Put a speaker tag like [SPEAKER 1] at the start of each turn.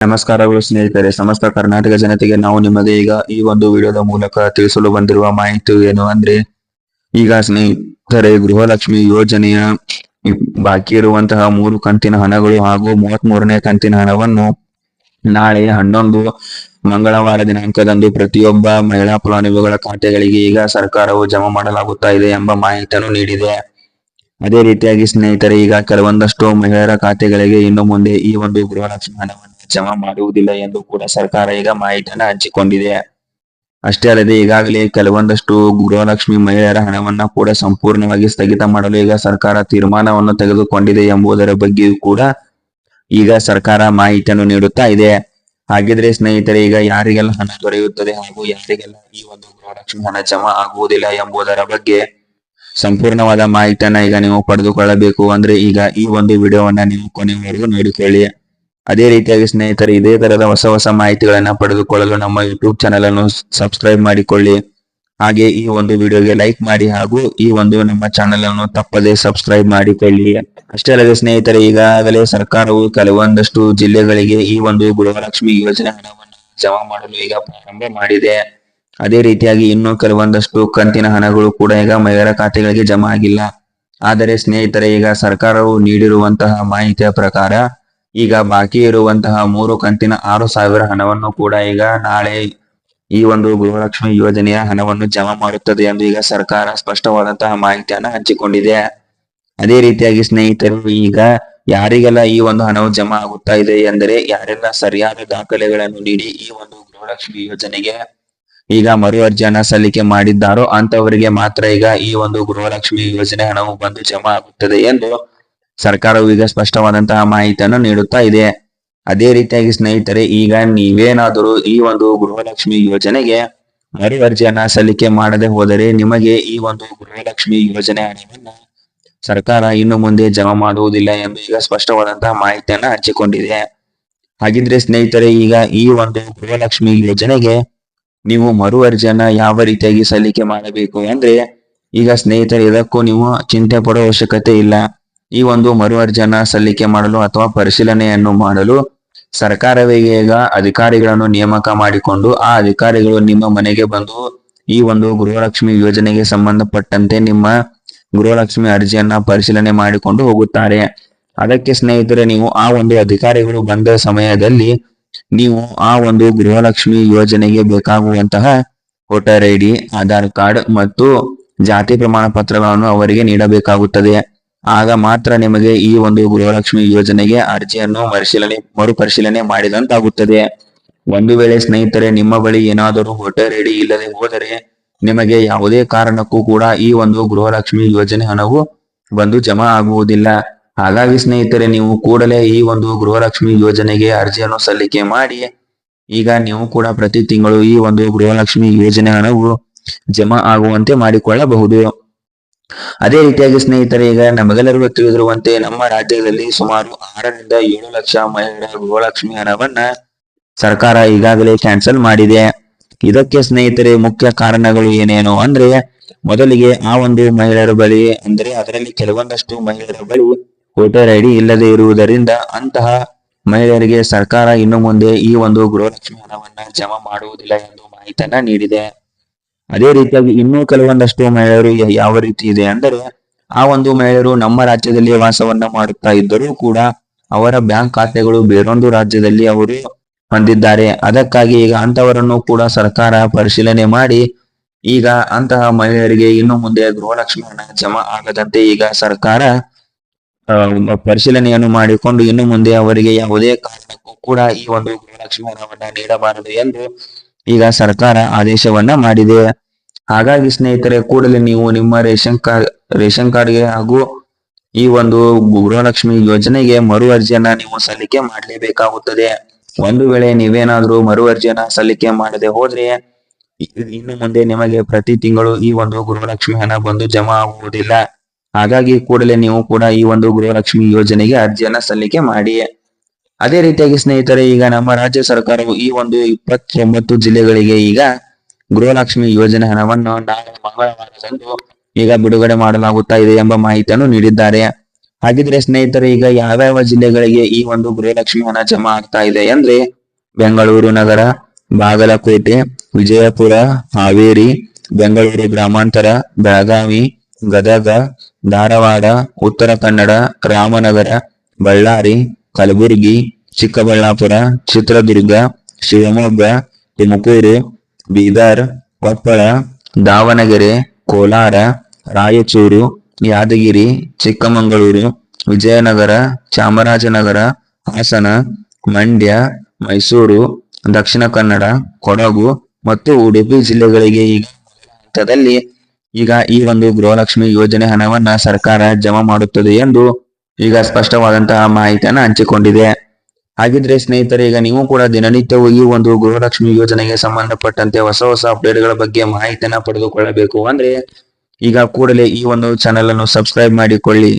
[SPEAKER 1] ನಮಸ್ಕಾರಗಳು ಸ್ನೇಹಿತರೆ. ಸಮಸ್ತ ಕರ್ನಾಟಕ ಜನತೆಗೆ ನಾವು ನಿಮಗೆ ಈಗ ಈ ಒಂದು ವಿಡಿಯೋದ ಮೂಲಕ ತಿಳಿಸಲು ಬಂದಿರುವ ಮಾಹಿತಿ ಏನು ಅಂದ್ರೆ, ಈಗ ಸ್ನೇಹಿತರೆ ಗೃಹಲಕ್ಷ್ಮಿ ಯೋಜನೆಯ ಬಾಕಿ ಇರುವಂತಹ 3 ಕಂತಿನ ಹಣಗಳು ಹಾಗೂ 33ನೇ ಕಂತಿನ ಹಣವನ್ನು ನಾಳೆ 11 ಮಂಗಳವಾರ ದಿನಾಂಕದಂದು ಪ್ರತಿಯೊಬ್ಬ ಮಹಿಳಾ ಫಲಾನುಭವಿಗಳ ಖಾತೆಗಳಿಗೆ ಈಗ ಸರ್ಕಾರವು ಜಮಾ ಮಾಡಲಾಗುತ್ತಾ ಇದೆ ಎಂಬ ಮಾಹಿತಿಯನ್ನು ನೀಡಿದೆ. ಅದೇ ರೀತಿಯಾಗಿ ಸ್ನೇಹಿತರೆ, ಈಗ ಕೆಲವೊಂದಷ್ಟು ಮಹಿಳೆಯರ ಖಾತೆಗಳಿಗೆ ಇನ್ನು ಮುಂದೆ ಈ ಒಂದು ಗೃಹಲಕ್ಷ್ಮಿ ಹಣವನ್ನು ಜಮಾ ಮಾಡುವುದಿಲ್ಲ ಎಂದು ಕೂಡ ಸರ್ಕಾರ ಈಗ ಮಾಹಿತಿಯನ್ನು ಹಂಚಿಕೊಂಡಿದೆ. ಅಷ್ಟೇ ಅಲ್ಲದೆ ಈಗಾಗಲೇ ಕೆಲವೊಂದಷ್ಟು ಗೃಹಲಕ್ಷ್ಮಿ ಮಹಿಳೆಯರ ಹಣವನ್ನ ಕೂಡ ಸಂಪೂರ್ಣವಾಗಿ ಸ್ಥಗಿತ ಮಾಡಲು ಈಗ ಸರ್ಕಾರ ತೀರ್ಮಾನವನ್ನು ತೆಗೆದುಕೊಂಡಿದೆ ಎಂಬುದರ ಬಗ್ಗೆಯೂ ಕೂಡ ಈಗ ಸರ್ಕಾರ ಮಾಹಿತಿಯನ್ನು ನೀಡುತ್ತಾ ಇದೆ. ಹಾಗಿದ್ರೆ ಸ್ನೇಹಿತರೆ, ಈಗ ಯಾರಿಗೆಲ್ಲ ಹಣ ದೊರೆಯುತ್ತದೆ ಹಾಗೂ ಯಾರಿಗೆಲ್ಲ ಈ ಒಂದು ಗೃಹಲಕ್ಷ್ಮಿ ಹಣ ಜಮಾ ಆಗುವುದಿಲ್ಲ ಎಂಬುದರ ಬಗ್ಗೆ ಸಂಪೂರ್ಣವಾದ ಮಾಹಿತಿಯನ್ನ ಈಗ ನೀವು ಪಡೆದುಕೊಳ್ಳಬೇಕು ಅಂದ್ರೆ ಈಗ ಈ ಒಂದು ವಿಡಿಯೋವನ್ನ ನೀವು ಕೊನೆಯವರೆಗೂ ನೋಡಿಕೊಳ್ಳಿ. ಅದೇ ರೀತಿಯಾಗಿ ಸ್ನೇಹಿತರೆ, ಇದೇ ತರದ ಹೊಸ ಮಾಹಿತಿಗಳನ್ನ ಪಡೆದುಕೊಳ್ಳಲು ನಮ್ಮ ಯೂಟ್ಯೂಬ್ ಚಾನೆಲ್ ಅನ್ನು ಸಬ್ಸ್ಕ್ರೈಬ್ ಮಾಡಿಕೊಳ್ಳಿ. ಹಾಗೆ ಈ ಒಂದು ವಿಡಿಯೋಗೆ ಲೈಕ್ ಮಾಡಿ ಹಾಗೂ ಈ ಒಂದು ನಮ್ಮ ಚಾನೆಲ್ ಅನ್ನು ತಪ್ಪದೆ ಸಬ್ಸ್ಕ್ರೈಬ್ ಮಾಡಿಕೊಳ್ಳಿ. ಅಷ್ಟೇ ಅಲ್ಲದೆ ಸ್ನೇಹಿತರೆ, ಈಗಾಗಲೇ ಸರ್ಕಾರವು ಕೆಲವೊಂದಷ್ಟು ಜಿಲ್ಲೆಗಳಿಗೆ ಈ ಒಂದು ಗೃಹಲಕ್ಷ್ಮಿ ಯೋಜನೆ ಹಣವನ್ನು ಜಮಾ ಮಾಡಲು ಈಗ ಪ್ರಾರಂಭ ಮಾಡಿದೆ. ಅದೇ ರೀತಿಯಾಗಿ ಇನ್ನೂ ಕೆಲವೊಂದಷ್ಟು ಕಂತಿನ ಹಣಗಳು ಕೂಡ ಈಗ ಮಹಿಳೆಯರ ಖಾತೆಗಳಿಗೆ ಜಮಾ ಆಗಿಲ್ಲ. ಆದರೆ ಸ್ನೇಹಿತರೆ, ಈಗ ಸರ್ಕಾರವು ನೀಡಿರುವಂತಹ ಮಾಹಿತಿಯ ಪ್ರಕಾರ ಈಗ ಬಾಕಿ ಇರುವಂತಹ 3 ಕಂತಿನ 6,000 ಹಣವನ್ನು ಕೂಡ ಈಗ ನಾಳೆ ಈ ಒಂದು ಗೃಹಲಕ್ಷ್ಮಿ ಯೋಜನೆಯ ಹಣವನ್ನು ಜಮಾ ಮಾಡುತ್ತದೆ ಎಂದು ಈಗ ಸರ್ಕಾರ ಸ್ಪಷ್ಟವಾದಂತಹ ಮಾಹಿತಿಯನ್ನ ಹಂಚಿಕೊಂಡಿದೆ. ಅದೇ ರೀತಿಯಾಗಿ ಸ್ನೇಹಿತರು, ಈಗ ಯಾರಿಗೆಲ್ಲ ಈ ಒಂದು ಹಣವು ಜಮಾ ಆಗುತ್ತಾ ಇದೆ ಎಂದರೆ, ಯಾರೆಲ್ಲ ಸರಿಯಾದ ದಾಖಲೆಗಳನ್ನು ನೀಡಿ ಈ ಒಂದು ಗೃಹಲಕ್ಷ್ಮಿ ಯೋಜನೆಗೆ ಈಗ ಮರು ಅರ್ಜಿಯನ್ನ ಸಲ್ಲಿಕೆ ಮಾಡಿದ್ದಾರೋ ಅಂತವರಿಗೆ ಮಾತ್ರ ಈಗ ಈ ಒಂದು ಗೃಹಲಕ್ಷ್ಮಿ ಯೋಜನೆ ಹಣವು ಬಂದು ಜಮಾ ಆಗುತ್ತದೆ ಎಂದು ಸರ್ಕಾರವು ಈಗ ಸ್ಪಷ್ಟವಾದಂತಹ ಮಾಹಿತಿಯನ್ನು ನೀಡುತ್ತಾ ಇದೆ. ಅದೇ ರೀತಿಯಾಗಿ ಸ್ನೇಹಿತರೆ, ಈಗ ನೀವೇನಾದರೂ ಈ ಒಂದು ಗೃಹಲಕ್ಷ್ಮಿ ಯೋಜನೆಗೆ ಮರು ಅರ್ಜಿಯನ್ನ ಸಲ್ಲಿಕೆ ಮಾಡದೆ ಹೋದರೆ ನಿಮಗೆ ಈ ಒಂದು ಗೃಹಲಕ್ಷ್ಮಿ ಯೋಜನೆ ಹಣವನ್ನ ಸರ್ಕಾರ ಇನ್ನು ಮುಂದೆ ಜಮಾ ಮಾಡುವುದಿಲ್ಲ ಎಂದು ಈಗ ಸ್ಪಷ್ಟವಾದಂತಹ ಮಾಹಿತಿಯನ್ನ ಹಂಚಿಕೊಂಡಿದೆ. ಹಾಗಿದ್ರೆ ಸ್ನೇಹಿತರೆ, ಈಗ ಈ ಒಂದು ಗೃಹಲಕ್ಷ್ಮಿ ಯೋಜನೆಗೆ ನೀವು ಮರು ಅರ್ಜಿಯನ್ನ ಯಾವ ರೀತಿಯಾಗಿ ಸಲ್ಲಿಕೆ ಮಾಡಬೇಕು ಅಂದ್ರೆ, ಈಗ ಸ್ನೇಹಿತರೆ ಇದಕ್ಕೂ ನೀವು ಚಿಂತೆ ಪಡುವ ಅವಶ್ಯಕತೆ ಇಲ್ಲ. ಈ ಒಂದು ಮರು ಅರ್ಜಿಯನ್ನ ಸಲ್ಲಿಕೆ ಮಾಡಲು ಅಥವಾ ಪರಿಶೀಲನೆಯನ್ನು ಮಾಡಲು ಸರ್ಕಾರವೇ ಈಗ ಅಧಿಕಾರಿಗಳನ್ನು ನೇಮಕ ಮಾಡಿಕೊಂಡು ಆ ಅಧಿಕಾರಿಗಳು ನಿಮ್ಮ ಮನೆಗೆ ಬಂದು ಈ ಒಂದು ಗೃಹಲಕ್ಷ್ಮಿ ಯೋಜನೆಗೆ ಸಂಬಂಧಪಟ್ಟಂತೆ ನಿಮ್ಮ ಗೃಹಲಕ್ಷ್ಮಿ ಅರ್ಜಿಯನ್ನ ಪರಿಶೀಲನೆ ಮಾಡಿಕೊಂಡು ಹೋಗುತ್ತಾರೆ. ಅದಕ್ಕೆ ಸ್ನೇಹಿತರೆ, ನೀವು ಆ ಒಂದು ಅಧಿಕಾರಿಗಳು ಬಂದ ಸಮಯದಲ್ಲಿ ನೀವು ಆ ಒಂದು ಗೃಹಲಕ್ಷ್ಮಿ ಯೋಜನೆಗೆ ಬೇಕಾಗುವಂತಹ ವೋಟರ್ ID, ಆಧಾರ್ ಕಾರ್ಡ್ ಮತ್ತು ಜಾತಿ ಪ್ರಮಾಣ ಪತ್ರಗಳನ್ನು ಅವರಿಗೆ ನೀಡಬೇಕಾಗುತ್ತದೆ. ಆಗ ಮಾತ್ರ ನಿಮಗೆ ಈ ಒಂದು ಗೃಹಲಕ್ಷ್ಮಿ ಯೋಜನೆಗೆ ಅರ್ಜಿಯನ್ನು ಮರುಪರಿಶೀಲನೆ ಮಾಡಿದಂತಾಗುತ್ತದೆ. ಒಂದು ವೇಳೆ ಸ್ನೇಹಿತರೆ ನಿಮ್ಮ ಬಳಿ ಏನಾದರೂ ವೋಟರ್ ID ಇಲ್ಲದೆ ಹೋದರೆ ನಿಮಗೆ ಯಾವುದೇ ಕಾರಣಕ್ಕೂ ಕೂಡ ಈ ಒಂದು ಗೃಹಲಕ್ಷ್ಮಿ ಯೋಜನೆ ಹಣವು ಬಂದು ಜಮಾ ಆಗುವುದಿಲ್ಲ. ಹಾಗಾಗಿ ಸ್ನೇಹಿತರೆ, ನೀವು ಕೂಡಲೇ ಈ ಒಂದು ಗೃಹಲಕ್ಷ್ಮಿ ಯೋಜನೆಗೆ ಅರ್ಜಿಯನ್ನು ಸಲ್ಲಿಕೆ ಮಾಡಿ ಈಗ ನೀವು ಕೂಡ ಪ್ರತಿ ತಿಂಗಳು ಈ ಒಂದು ಗೃಹಲಕ್ಷ್ಮಿ ಯೋಜನೆ ಹಣವು ಜಮಾ ಆಗುವಂತೆ ಮಾಡಿಕೊಳ್ಳಬಹುದು. ಅದೇ ರೀತಿಯಾಗಿ ಸ್ನೇಹಿತರೆ, ಈಗ ನಮಗೆಲ್ಲರಿಗೂ ತಿಳಿದಿರುವಂತೆ ನಮ್ಮ ರಾಜ್ಯದಲ್ಲಿ ಸುಮಾರು 6 ರಿಂದ 7 ಲಕ್ಷ ಮಹಿಳೆಯರ ಗೃಹಲಕ್ಷ್ಮಿ ಹಣವನ್ನ ಸರ್ಕಾರ ಈಗಾಗಲೇ ಕ್ಯಾನ್ಸಲ್ ಮಾಡಿದೆ. ಇದಕ್ಕೆ ಸ್ನೇಹಿತರೆ ಮುಖ್ಯ ಕಾರಣಗಳು ಏನೇನು ಅಂದ್ರೆ, ಮೊದಲಿಗೆ ಆ ಒಂದು ಮಹಿಳೆಯರ ಬಳಿ ಅಂದ್ರೆ ಅದರಲ್ಲಿ ಕೆಲವೊಂದಷ್ಟು ಮಹಿಳೆಯರ ಬಳಿ ವೋಟರ್ ID ಇಲ್ಲದೆ ಇರುವುದರಿಂದ ಅಂತಹ ಮಹಿಳೆಯರಿಗೆ ಸರ್ಕಾರ ಇನ್ನು ಮುಂದೆ ಈ ಒಂದು ಗೃಹಲಕ್ಷ್ಮಿ ಹಣವನ್ನ ಜಮಾ ಮಾಡುವುದಿಲ್ಲ ಎಂದು ಮಾಹಿತಿಯನ್ನ ನೀಡಿದೆ. ಅದೇ ರೀತಿಯಾಗಿ ಇನ್ನೂ ಕೆಲವೊಂದಷ್ಟು ಮಹಿಳೆಯರು ಯಾವ ರೀತಿ ಇದೆ ಅಂದರೆ, ಆ ಒಂದು ಮಹಿಳೆಯರು ನಮ್ಮ ರಾಜ್ಯದಲ್ಲಿ ವಾಸವನ್ನ ಮಾಡುತ್ತಾ ಇದ್ದರೂ ಕೂಡ ಅವರ ಬ್ಯಾಂಕ್ ಖಾತೆಗಳು ಬೇರೊಂದು ರಾಜ್ಯದಲ್ಲಿ ಅವರು ಹೊಂದಿದ್ದಾರೆ. ಅದಕ್ಕಾಗಿ ಈಗ ಅಂತವರನ್ನು ಕೂಡ ಸರ್ಕಾರ ಪರಿಶೀಲನೆ ಮಾಡಿ ಈಗ ಅಂತಹ ಮಹಿಳೆಯರಿಗೆ ಇನ್ನು ಮುಂದೆ ಗೃಹಲಕ್ಷ್ಮಿ ಹಣ ಜಮಾ ಆಗದಂತೆ ಈಗ ಸರ್ಕಾರ ಪರಿಶೀಲನೆಯನ್ನು ಮಾಡಿಕೊಂಡು ಇನ್ನು ಮುಂದೆ ಅವರಿಗೆ ಯಾವುದೇ ಕಾರಣಕ್ಕೂ ಕೂಡ ಈ ಒಂದು ಗೃಹಲಕ್ಷ್ಮಿ ಹಣವನ್ನ ನೀಡಬಾರದು ಎಂದು ಈಗ ಸರ್ಕಾರ ಆದೇಶವನ್ನ ಮಾಡಿದೆ. ಹಾಗಾಗಿ ಸ್ನೇಹಿತರೆ, ಕೂಡಲೇ ನೀವು ನಿಮ್ಮ ರೇಷನ್ ಕಾರ್ಡ್ಗೆ ಹಾಗೂ ಈ ಒಂದು ಗೃಹಲಕ್ಷ್ಮಿ ಯೋಜನೆಗೆ ಮರು ಅರ್ಜಿಯನ್ನ ನೀವು ಸಲ್ಲಿಕೆ ಮಾಡಲೇಬೇಕಾಗುತ್ತದೆ. ಒಂದು ವೇಳೆ ನೀವೇನಾದ್ರೂ ಮರು ಅರ್ಜಿಯನ್ನ ಸಲ್ಲಿಕೆ ಮಾಡದೆ ಹೋದ್ರೆ ಇನ್ನು ಮುಂದೆ ನಿಮಗೆ ಪ್ರತಿ ತಿಂಗಳು ಈ ಒಂದು ಗೃಹಲಕ್ಷ್ಮಿ ಹಣ ಬಂದು ಜಮಾ ಆಗುವುದಿಲ್ಲ. ಹಾಗಾಗಿ ಕೂಡಲೇ ನೀವು ಕೂಡ ಈ ಒಂದು ಗೃಹಲಕ್ಷ್ಮಿ ಯೋಜನೆಗೆ ಅರ್ಜಿಯನ್ನ ಸಲ್ಲಿಕೆ ಮಾಡಿ. ಅದೇ ರೀತಿಯಾಗಿ ಸ್ನೇಹಿತರೆ, ಈಗ ನಮ್ಮ ರಾಜ್ಯ ಸರ್ಕಾರವು ಈ ಒಂದು 29 ಜಿಲ್ಲೆಗಳಿಗೆ ಈಗ ಗೃಹಲಕ್ಷ್ಮಿ ಯೋಜನೆ ಹಣವನ್ನು ನಾಳೆ ಮಂಗಳವಾರದಂದು ಈಗ ಬಿಡುಗಡೆ ಮಾಡಲಾಗುತ್ತಾ ಇದೆ ಎಂಬ ಮಾಹಿತಿಯನ್ನು ನೀಡಿದ್ದಾರೆ. ಹಾಗಿದ್ರೆ ಸ್ನೇಹಿತರೆ, ಈಗ ಯಾವ್ಯಾವ ಜಿಲ್ಲೆಗಳಿಗೆ ಈ ಒಂದು ಗೃಹಲಕ್ಷ್ಮಿ ಹಣ ಜಮಾ ಆಗ್ತಾ ಇದೆ ಅಂದ್ರೆ ಬೆಂಗಳೂರು ನಗರ, ಬಾಗಲಕೋಟೆ, ವಿಜಯಪುರ, ಹಾವೇರಿ, ಬೆಂಗಳೂರು ಗ್ರಾಮಾಂತರ, ಬೆಳಗಾವಿ, ಗದಗ, ಧಾರವಾಡ, ಉತ್ತರ ಕನ್ನಡ, ರಾಮನಗರ, ಬಳ್ಳಾರಿ, ಕಲಬುರಗಿ, ಚಿಕ್ಕಬಳ್ಳಾಪುರ, ಚಿತ್ರದುರ್ಗ, ಶಿವಮೊಗ್ಗ, ತುಮಕೂರು, ಬೀದರ್, ಕೊಪ್ಪಳ, ದಾವಣಗೆರೆ, ಕೋಲಾರ, ರಾಯಚೂರು, ಯಾದಗಿರಿ, ಚಿಕ್ಕಮಗಳೂರು, ವಿಜಯನಗರ, ಚಾಮರಾಜನಗರ, ಹಾಸನ, ಮಂಡ್ಯ, ಮೈಸೂರು, ದಕ್ಷಿಣ ಕನ್ನಡ, ಕೊಡಗು ಮತ್ತು ಉಡುಪಿ ಜಿಲ್ಲೆಗಳಿಗೆ ಈಗ ಹಂತದಲ್ಲಿ ಈಗ ಈ ಒಂದು ಗೃಹಲಕ್ಷ್ಮಿ ಯೋಜನೆ ಹಣವನ್ನ ಸರ್ಕಾರ ಜಮಾ ಮಾಡುತ್ತದೆ ಎಂದು ಈಗ ಸ್ಪಷ್ಟವಾದಂತಹ ಮಾಹಿತಿಯನ್ನ ಹಂಚಿಕೊಂಡಿದೆ. ಹಾಗಿದ್ರೆ ಸ್ನೇಹಿತರೆ, ಈಗ ನೀವು ಕೂಡ ದಿನನಿತ್ಯವೂ ಈ ಒಂದು ಗೃಹಲಕ್ಷ್ಮಿ ಯೋಜನೆಗೆ ಸಂಬಂಧಪಟ್ಟಂತೆ ಹೊಸ ಹೊಸ ಅಪ್ಡೇಟ್ಗಳ ಬಗ್ಗೆ ಮಾಹಿತಿಯನ್ನ ಪಡೆದುಕೊಳ್ಳಬೇಕು ಅಂದ್ರೆ ಈಗ ಕೂಡಲೇ ಈ ಒಂದು ಚಾನೆಲ್ ಅನ್ನು ಸಬ್ಸ್ಕ್ರೈಬ್ ಮಾಡಿಕೊಳ್ಳಿ.